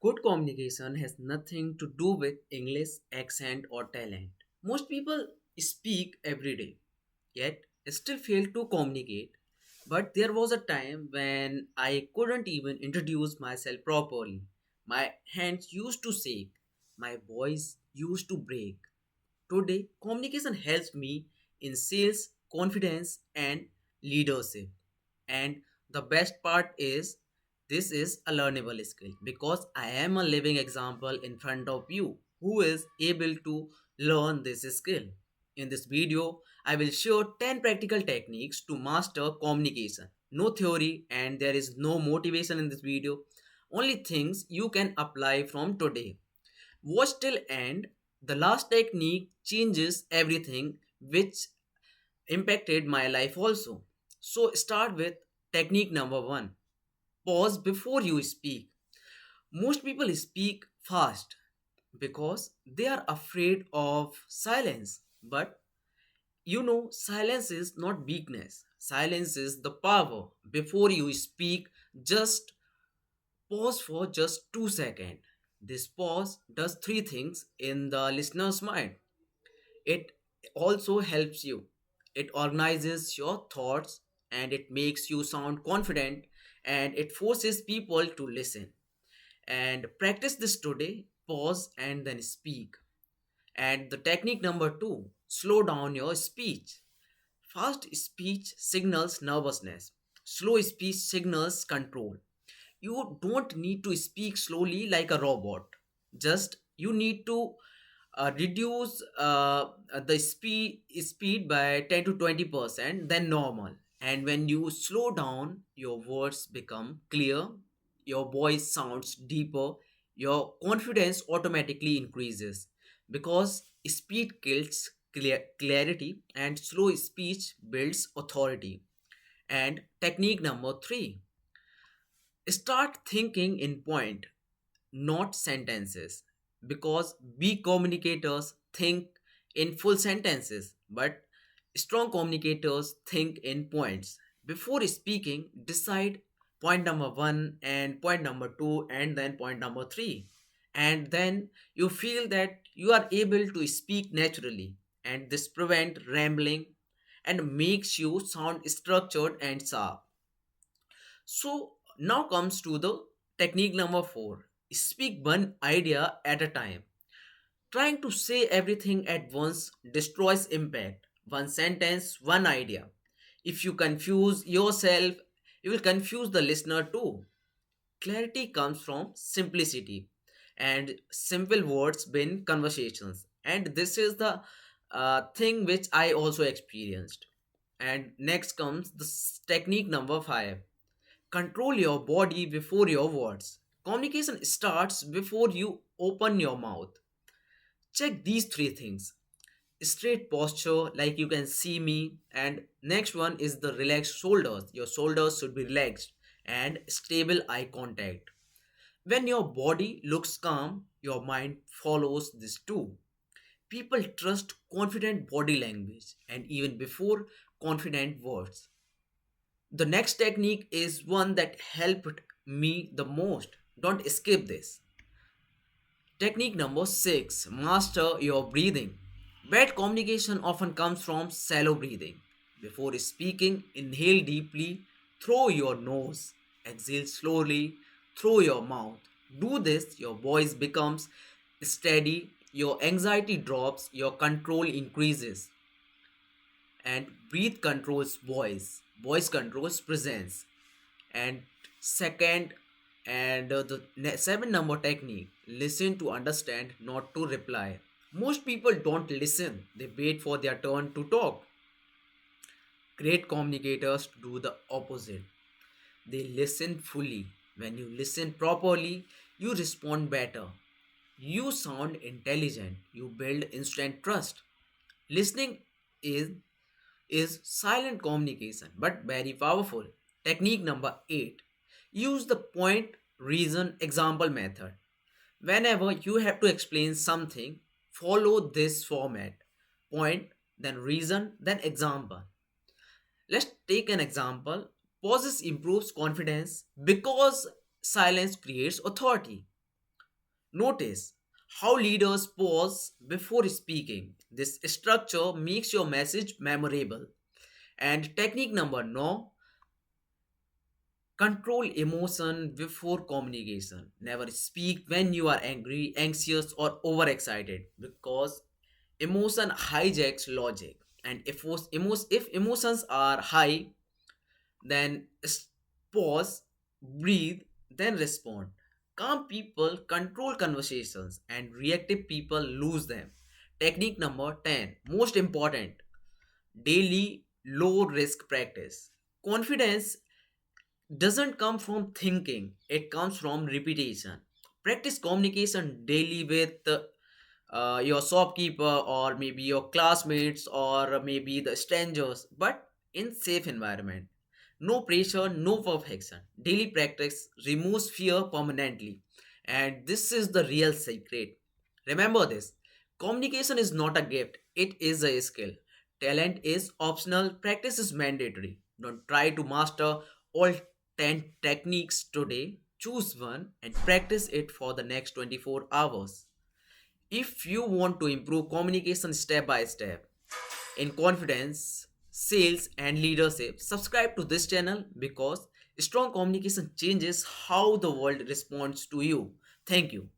Good communication has nothing to do with English, accent, or talent. Most people speak every day, yet still fail to communicate. But there was a time when I couldn't even introduce myself properly. My hands used to shake, my voice used to break. Today, communication helps me in sales, confidence, and leadership. And the best part is, this is a learnable skill because I am a living example in front of you who is able to learn this skill. In this video, I will show 10 practical techniques to master communication. No theory and there is no motivation in this video. Only things you can apply from today. Watch till end. The last technique changes everything, which impacted my life also. So start with technique number 1. Pause before you speak. Most people speak fast because they are afraid of silence. But silence is not weakness. Silence is the power. Before you speak, just pause for just 2 seconds. This pause does three things in the listener's mind. It also helps you. It organizes your thoughts and it makes you sound confident and it forces people to listen. And practice this today. Pause and then speak. And the technique number 2, slow down your speech. Fast speech signals nervousness. Slow speech signals control. You don't need to speak slowly like a robot. Just you need to reduce the speed by 10 to 20% than normal. And when you slow down, your words become clear, your voice sounds deeper, your confidence automatically increases because speed kills clarity and slow speech builds authority. And technique number 3, start thinking in point, not sentences, because weak communicators think in full sentences, but strong communicators think in points. Before speaking, decide point number 1 and point number 2 and then point number 3, and then you feel that you are able to speak naturally, and this prevent rambling and makes you sound structured and sharp. So now comes to the technique number 4. Speak one idea at a time. Trying to say everything at once destroys impact. One sentence, one idea. If you confuse yourself, you will confuse the listener too. Clarity comes from simplicity, and simple words win conversations. And this is the thing which I also experienced. And next comes the technique number 5. Control your body before your words. Communication starts before you open your mouth. Check these three things: straight posture, like you can see me, and next one is the relaxed shoulders. Your shoulders should be relaxed, and stable eye contact. When your body looks calm, your mind follows this too. People trust confident body language and even before confident words. The next technique is one that helped me the most. Don't skip this. Technique number 6, master your breathing. Bad communication often comes from shallow breathing. Before speaking, inhale deeply through your nose, exhale slowly through your mouth. Do this, your voice becomes steady, your anxiety drops, your control increases. And breathe controls voice controls presence. And second, and the 7 number technique, listen to understand, not to reply. Most people don't listen, they wait for their turn to talk. Great communicators do the opposite. They listen fully. When you listen properly, you respond better, you sound intelligent, you build instant trust. Listening is is silent communication but very powerful. Technique number 8, use the point, reason, example method. Whenever you have to explain something, follow this format: point, then reason, then example. Let's take an example. Pauses improves confidence because silence creates authority. Notice how leaders pause before speaking. This structure makes your message memorable. And technique number no, control emotion before communication. Never speak when you are angry, anxious, or overexcited because emotion hijacks logic. And if emotions are high, then pause, breathe, then respond. Calm people control conversations, and reactive people lose them. Technique number 10, most important, daily low risk practice. Confidence doesn't come from thinking, it comes from repetition. Practice communication daily with your shopkeeper or maybe your classmates or maybe the strangers, but in safe environment. No pressure, no perfection. Daily practice removes fear permanently, and this is the real secret. Remember this, communication is not a gift, it is a skill. Talent is optional, practice is mandatory. Don't try to master all 10 techniques today. Choose one and practice it for the next 24 hours. If you want to improve communication step by step in confidence, sales, and leadership, subscribe to this channel because strong communication changes how the world responds to you. Thank you.